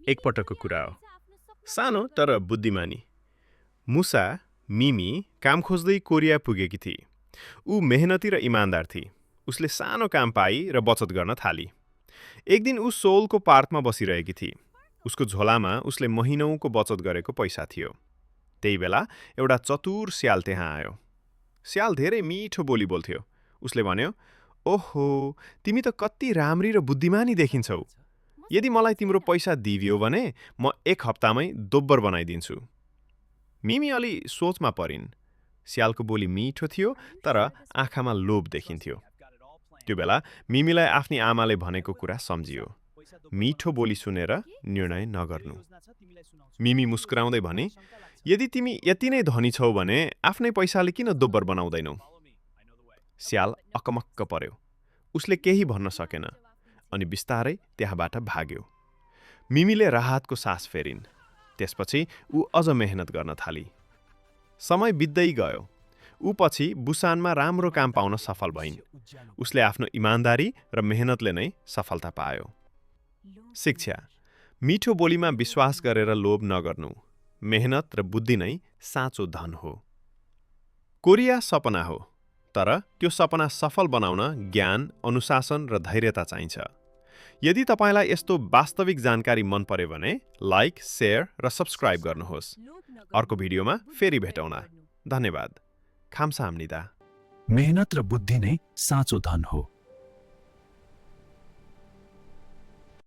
एकपटकको कुरा हो। सानो तर बुद्धिमानी मुसा मिमी काम खोज्दै कोरिया पुगेकी थिए। ऊ मेहनती र इमान्दार थिए। उसले सानो काम पाई र बचत गर्न थाली। एक दिन ऊ सोलको पार्कमा बसिरहेकी थिए। उसको झोलामा उसले महिनौको बचत गरेको पैसा थियो। त्यही बेला एउटा चतुर स्याल त्यहाँ आयो। स्याल धेरै मिठो बोली बोल्थ्यो। उसले भन्यो, ओहो, तिमी त कति राम्री र बुद्धिमानी देखिन्छौ। यदि मलाई तिम्रो पैसा दिइयो भने म 1 हप्तामै दोब्बर बनाइदिन्छु। मिमी अलि सोचमा परिन्। स्यालको बोली मिठो थियो तर आँखामा लोभ देखिन्थ्यो। त्यो बेला मिमीलाई आफ्नी आमाले भनेको कुरा सम्झियो। मिठो बोली सुनेर निर्णय नगर्नु। मिमी मुस्कुराउँदै भने, यदि तिमी यति नै धनी छौ भने आफ्नै पैसाले किन दोब्बर बनाउँदैनौ? स्याल अकमक्क पर्यो। उसले केही भन्न सकेन अनि बिस्तारै त्यहाँबाट भाग्यो। मिमीले राहतको सास फेरिन्। त्यसपछि ऊ अझ मेहनत गर्न थाली। समय बित्दै गयो। ऊ पछि बुसानमा राम्रो काम पाउन सफल भइन्। उसले आफ्नो इमान्दारी र मेहनतले नै सफलता पायो। शिक्षा: मिठो बोलीमा विश्वास गरेर लोभ नगर्नु। मेहनत र बुद्धि नै साँचो धन हो। कोरिया सपना हो, तर त्यो सपना सफल बनाउन ज्ञान, अनुशासन र धैर्यता चाहिन्छ। यदि तपाईलाई यस्तो वास्तविक जानकारी मन पर्यो भने लाइक, शेयर र सब्स्क्राइब गर्नुहोस्। अर्को भिडियोमा फेरि भेटौँला। धन्यवाद। खाम्साहाम्निदा। मेहनत र बुद्धि नै साँचो धन हो।